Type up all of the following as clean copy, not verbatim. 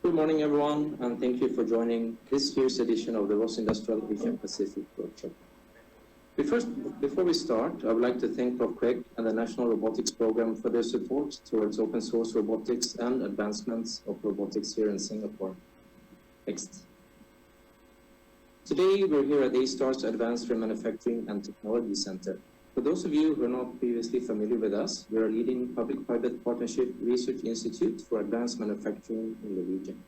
Good morning, everyone, and thank you for joining this year's edition of the ROS-Industrial Asia Pacific Workshop. Before we start, I would like to thank Prof. Craig and the National Robotics Program for their support towards open source robotics and advancements of robotics here in Singapore. Next. Today, we're here at A-STAR's Advanced Remanufacturing and Technology Center. For those of you who are not previously familiar with us, we're a leading public-private partnership research institute for advanced manufacturing in the region.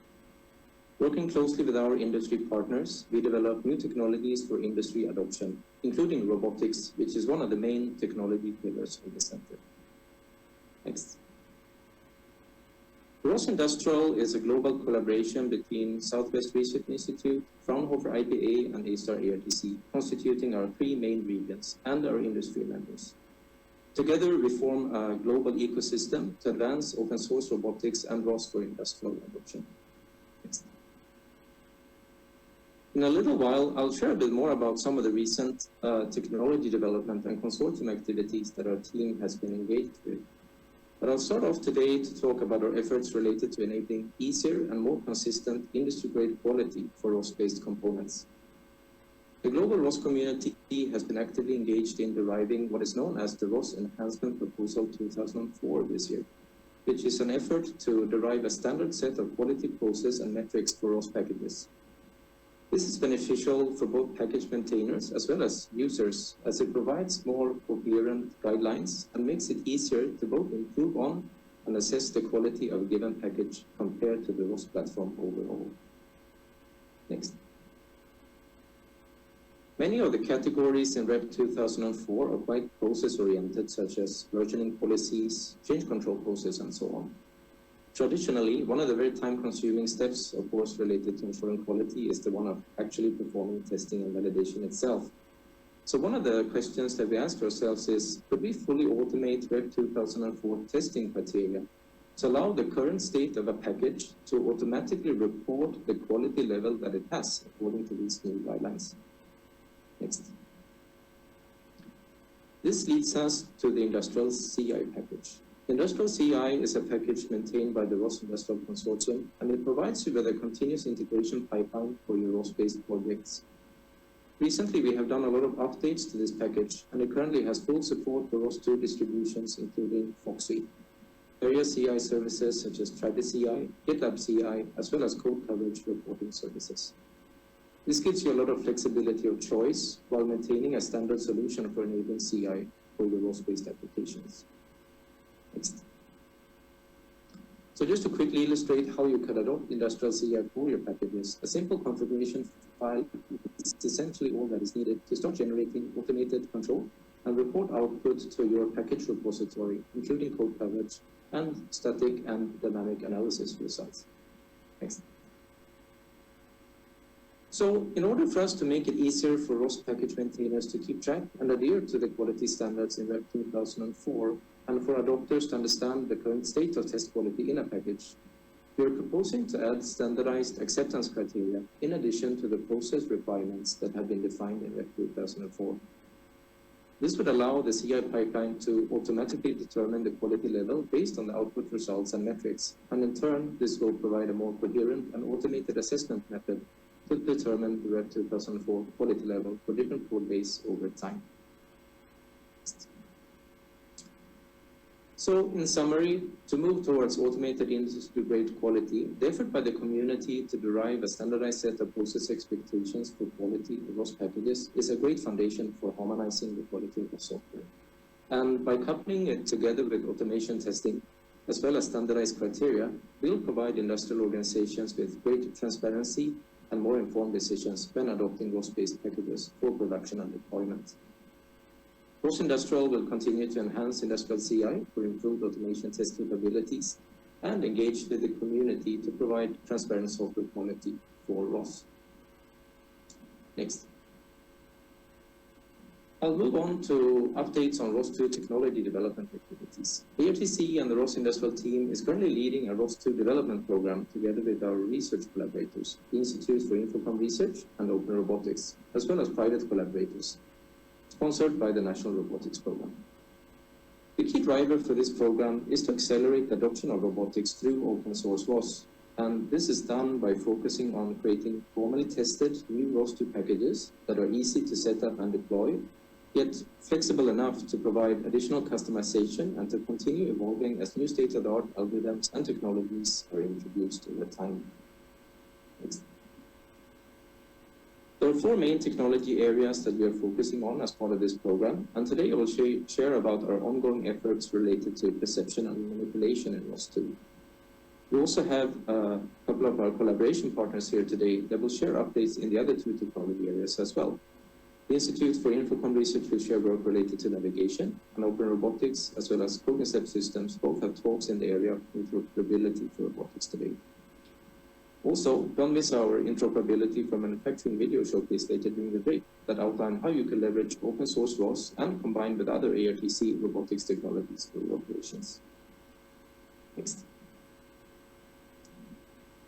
Working closely with our industry partners, we develop new technologies for industry adoption, including robotics, which is one of the main technology pillars of the center. Next. ROS-Industrial is a global collaboration between Southwest Research Institute, Fraunhofer IPA, and A-STAR ARTC, constituting our three main regions and our industry members. Together, we form a global ecosystem to advance open source robotics and ROS for industrial adoption. Next. In a little while, I'll share a bit more about some of the recent technology development and consortium activities that our team has been engaged with. But I'll start off today to talk about our efforts related to enabling easier and more consistent industry-grade quality for ROS-based components. The global ROS community has been actively engaged in deriving what is known as the ROS Enhancement Proposal 2004 this year, which is an effort to derive a standard set of quality process and metrics for ROS packages. This is beneficial for both package maintainers as well as users, as it provides more coherent guidelines and makes it easier to both improve on and assess the quality of a given package compared to the ROS platform overall. Next. Many of the categories in REP 2004 are quite process-oriented, such as versioning policies, change control process, and so on. Traditionally, one of the very time-consuming steps, of course, related to ensuring quality is the one of actually performing testing and validation itself. So one of the questions that we ask ourselves is, could we fully automate REP 2004 testing criteria to allow the current state of a package to automatically report the quality level that it has according to these new guidelines? Next. This leads us to the Industrial CI package. Industrial CI is a package maintained by the ROS-Industrial Consortium, and it provides you with a continuous integration pipeline for your ROS-based projects. Recently, we have done a lot of updates to this package, and it currently has full support for ROS2 distributions, including Foxy, area CI services such as Travis CI, GitLab CI, as well as code coverage reporting services. This gives you a lot of flexibility of choice while maintaining a standard solution for enabling CI for your ROS-based applications. Next. So just to quickly illustrate how you can adopt Industrial CI for your packages, a simple configuration file is essentially all that is needed to start generating automated control and report output to your package repository, including code coverage and static and dynamic analysis results. Next. So in order for us to make it easier for ROS package maintainers to keep track and adhere to the quality standards in REP 2004, and for adopters to understand the current state of test quality in a package, we are proposing to add standardized acceptance criteria in addition to the process requirements that have been defined in REP 2004. This would allow the CI pipeline to automatically determine the quality level based on the output results and metrics, and in turn, this will provide a more coherent and automated assessment method to determine the REP 2004 quality level for different code base over time. So, in summary, to move towards automated industry-grade quality, the effort by the community to derive a standardized set of process expectations for quality of ROS packages is a great foundation for harmonizing the quality of the software. And by coupling it together with automation testing, as well as standardized criteria, we'll provide industrial organizations with greater transparency and more informed decisions when adopting ROS-based packages for production and deployment. ROS-Industrial will continue to enhance Industrial CI for improved automation test capabilities and engage with the community to provide transparent software quality for ROS. Next. I'll move on to updates on ROS2 technology development activities. The ARTC and the ROS-Industrial team is currently leading a ROS2 development program together with our research collaborators, the Institute for Infocom Research and Open Robotics, as well as private collaborators, sponsored by the National Robotics Program. The key driver for this program is to accelerate the adoption of robotics through open source ROS, And this is done by focusing on creating formally tested new ROS2 packages that are easy to set up and deploy, yet flexible enough to provide additional customization and to continue evolving as new state-of-the-art algorithms and technologies are introduced over time. Next. There are 4 main technology areas that we are focusing on as part of this program, and today I will share about our ongoing efforts related to perception and manipulation in ROS2. We also have a couple of our collaboration partners here today that will share updates in the other 2 technology areas as well. The Institute for Infocom Research will share work related to navigation, and Open Robotics as well as Cognizant Systems both have talks in the area of interoperability for robotics today. Also, don't miss our interoperability for manufacturing video showcase later during the break that outline how you can leverage open source ROS and combine with other ARTC robotics technologies for your operations. Next.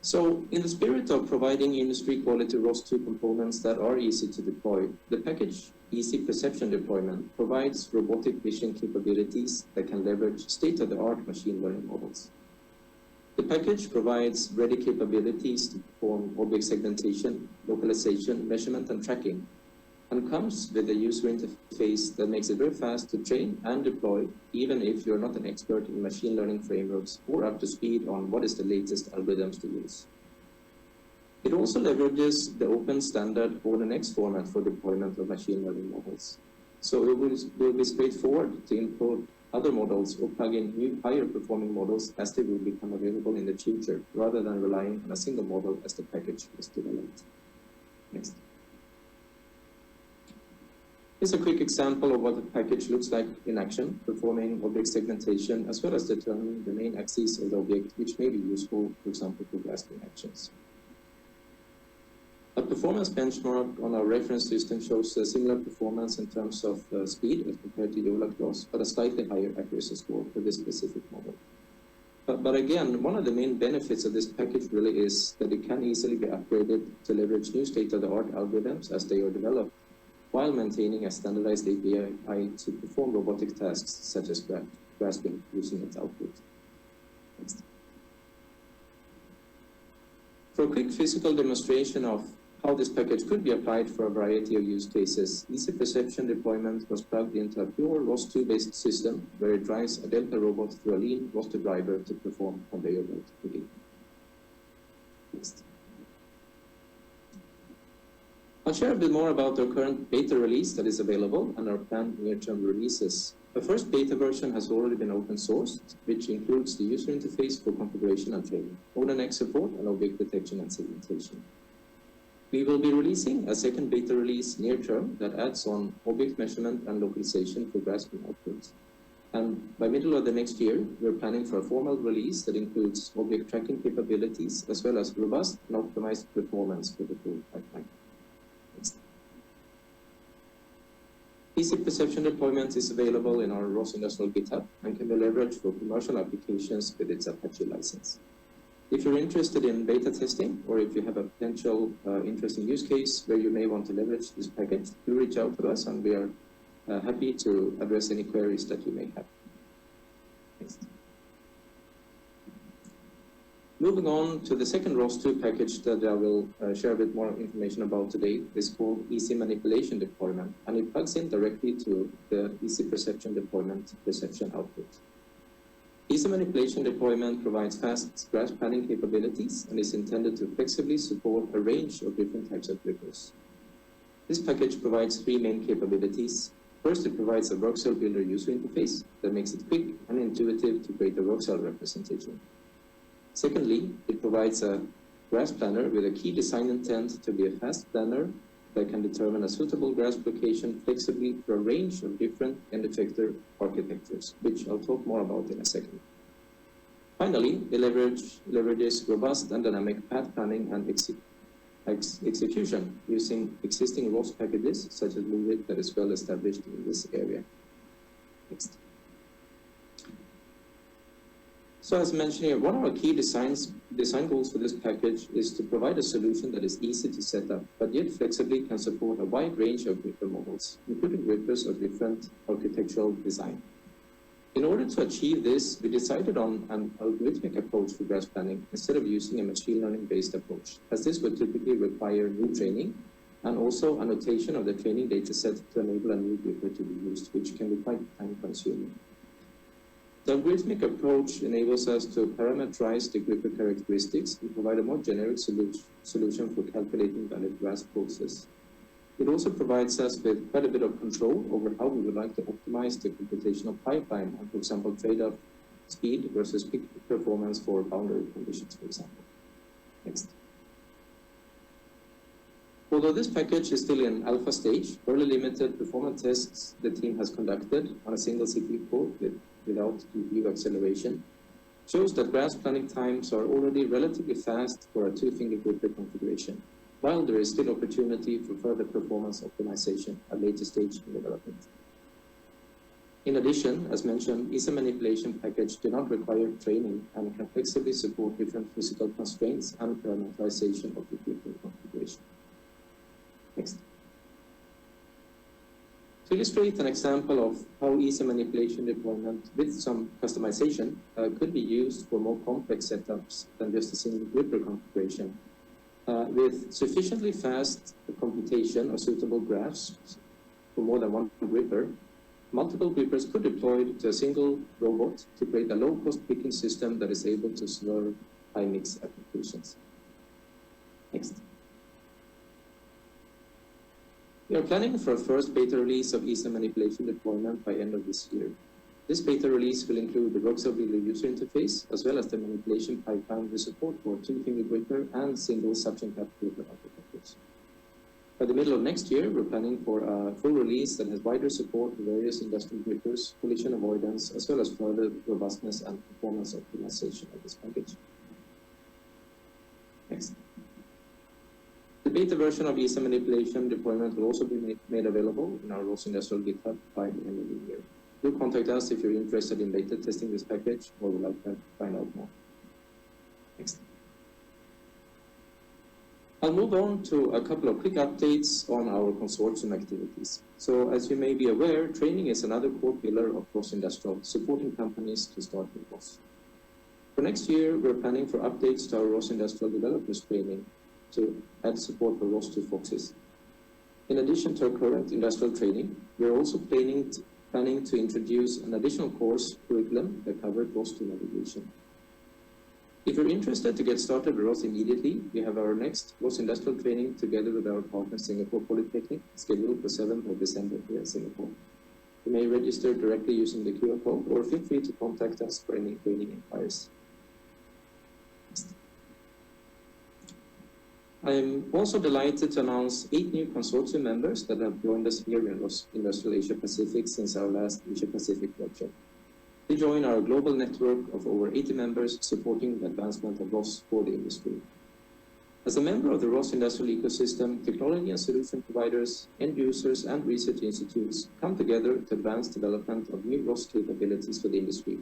So, in the spirit of providing industry-quality ROS2 components that are easy to deploy, the package Easy Perception Deployment provides robotic vision capabilities that can leverage state-of-the-art machine learning models. The package provides ready capabilities to perform object segmentation, localization, measurement, and tracking, and comes with a user interface that makes it very fast to train and deploy, even if you're not an expert in machine learning frameworks or up to speed on what is the latest algorithms to use. It also leverages the open standard ONNX format for deployment of machine learning models. So it will be straightforward to import other models or plug in new higher performing models as they will become available in the future, rather than relying on a single model as the package is developed. Next. Here's a quick example of what the package looks like in action, performing object segmentation as well as determining the main axis of the object, which may be useful, for example, for grasping actions. A performance benchmark on our reference system shows a similar performance in terms of speed as compared to YOLA class, but a slightly higher accuracy score for this specific model. But again, one of the main benefits of this package really is that it can easily be upgraded to leverage new state-of-the-art algorithms as they are developed, while maintaining a standardized API to perform robotic tasks such as grasping using its output. Next. For a quick physical demonstration of how this package could be applied for a variety of use cases, Easy Perception Deployment was plugged into a pure ROS2-based system where it drives a Delta robot through a lean ROS2 driver to perform conveyor belt picking. Next. I'll share a bit more about our current beta release that is available and our planned near-term releases. The first beta version has already been open sourced, which includes the user interface for configuration and training, ONNX support, and object detection and segmentation. We will be releasing a second beta release near-term that adds on object measurement and localization for grasping outputs. And by middle of the next year, we're planning for a formal release that includes object tracking capabilities as well as robust and optimized performance for the full pipeline. Easy Perception Deployment is available in our ROS-Industrial GitHub and can be leveraged for commercial applications with its Apache license. If you're interested in beta testing, or if you have a potential interesting use case where you may want to leverage this package, do reach out to us and we are happy to address any queries that you may have. Next. Moving on to the second ROS2 package that I will share a bit more information about today is called Easy Manipulation Deployment, and it plugs in directly to the Easy Perception Deployment perception output. Easy Manipulation Deployment provides fast grasp planning capabilities and is intended to flexibly support a range of different types of grippers. This package provides 3 main capabilities. First, it provides a workcell builder user interface that makes it quick and intuitive to create a workcell representation. Secondly, it provides a grasp planner with a key design intent to be a fast planner that can determine a suitable grasp location flexibly for a range of different end effector architectures, which I'll talk more about in a second. Finally, it leverages robust and dynamic path planning and execution using existing ROS packages such as MoveIt that is well established in this area. Next. So as mentioned here, one of our key design goals for this package is to provide a solution that is easy to set up, but yet flexibly can support a wide range of gripper models, including grippers of different architectural design. In order to achieve this, we decided on an algorithmic approach for graph planning instead of using a machine learning-based approach, as this would typically require new training and also annotation of the training data set to enable a new gripper to be used, which can be quite time-consuming. The algorithmic approach enables us to parameterize the gripper characteristics and provide a more generic solution for calculating valid grasp forces. It also provides us with quite a bit of control over how we would like to optimize the computational pipeline and, for example, trade off speed versus peak performance for boundary conditions, for example. Next. Although this package is still in alpha stage, early limited performance tests the team has conducted on a single CPU core without GPU acceleration shows that grasp planning times are already relatively fast for a two-finger gripper configuration, while there is still opportunity for further performance optimization at later stage in development. In addition, as mentioned, ESA manipulation package do not require training and can flexibly support different physical constraints and parameterization of the gripper configuration. Next. To illustrate an example of how ESA manipulation deployment with some customization could be used for more complex setups than just a single gripper configuration, with sufficiently fast computation of suitable graphs for more than one gripper, multiple grippers could be deployed to a single robot to create a low-cost picking system that is able to serve high-mix applications. Next. We are planning for a first beta release of ESA manipulation deployment by end of this year. This beta release will include the ROS-Industrial user interface, as well as the manipulation pipeline with support for two-finger gripper and single suction cap gripper architectures. By the middle of next year, we're planning for a full release that has wider support for various industrial grippers, collision avoidance, as well as further robustness and performance optimization of this package. Next. The beta version of ESA manipulation deployment will also be made available in our ROS-Industrial GitHub by the end of the year. Do contact us if you're interested in beta testing this package or would like to find out more. Next. I'll move on to a couple of quick updates on our consortium activities. So as you may be aware, training is another core pillar of ROS-Industrial, supporting companies to start with ROS. For next year, we're planning for updates to our ROS-Industrial developers training to add support for ROS2 Foxes. In addition to our current industrial training, we're also planning to introduce an additional course curriculum that covers ROS2 navigation. If you're interested to get started with ROS immediately, we have our next ROS-Industrial training together with our partner Singapore Polytechnic, scheduled for 7th of December here in Singapore. You may register directly using the QR code or feel free to contact us for any training inquiries. I'm also delighted to announce 8 new consortium members that have joined us here in ROS-Industrial Asia Pacific since our last Asia Pacific Workshop. They join our global network of over 80 members supporting the advancement of ROS for the industry. As a member of the ROS-Industrial ecosystem, technology and solution providers, end users, and research institutes come together to advance development of new ROS capabilities for the industry,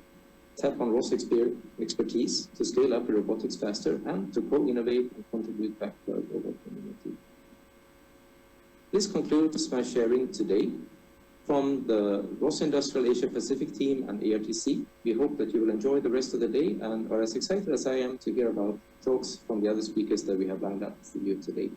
tap on ROS expertise to scale up robotics faster, and to co-innovate and contribute back to our global community. This concludes my sharing today. From the ROS-Industrial Asia Pacific team and ARTC, we hope that you will enjoy the rest of the day and are as excited as I am to hear about talks from the other speakers that we have lined up for you today.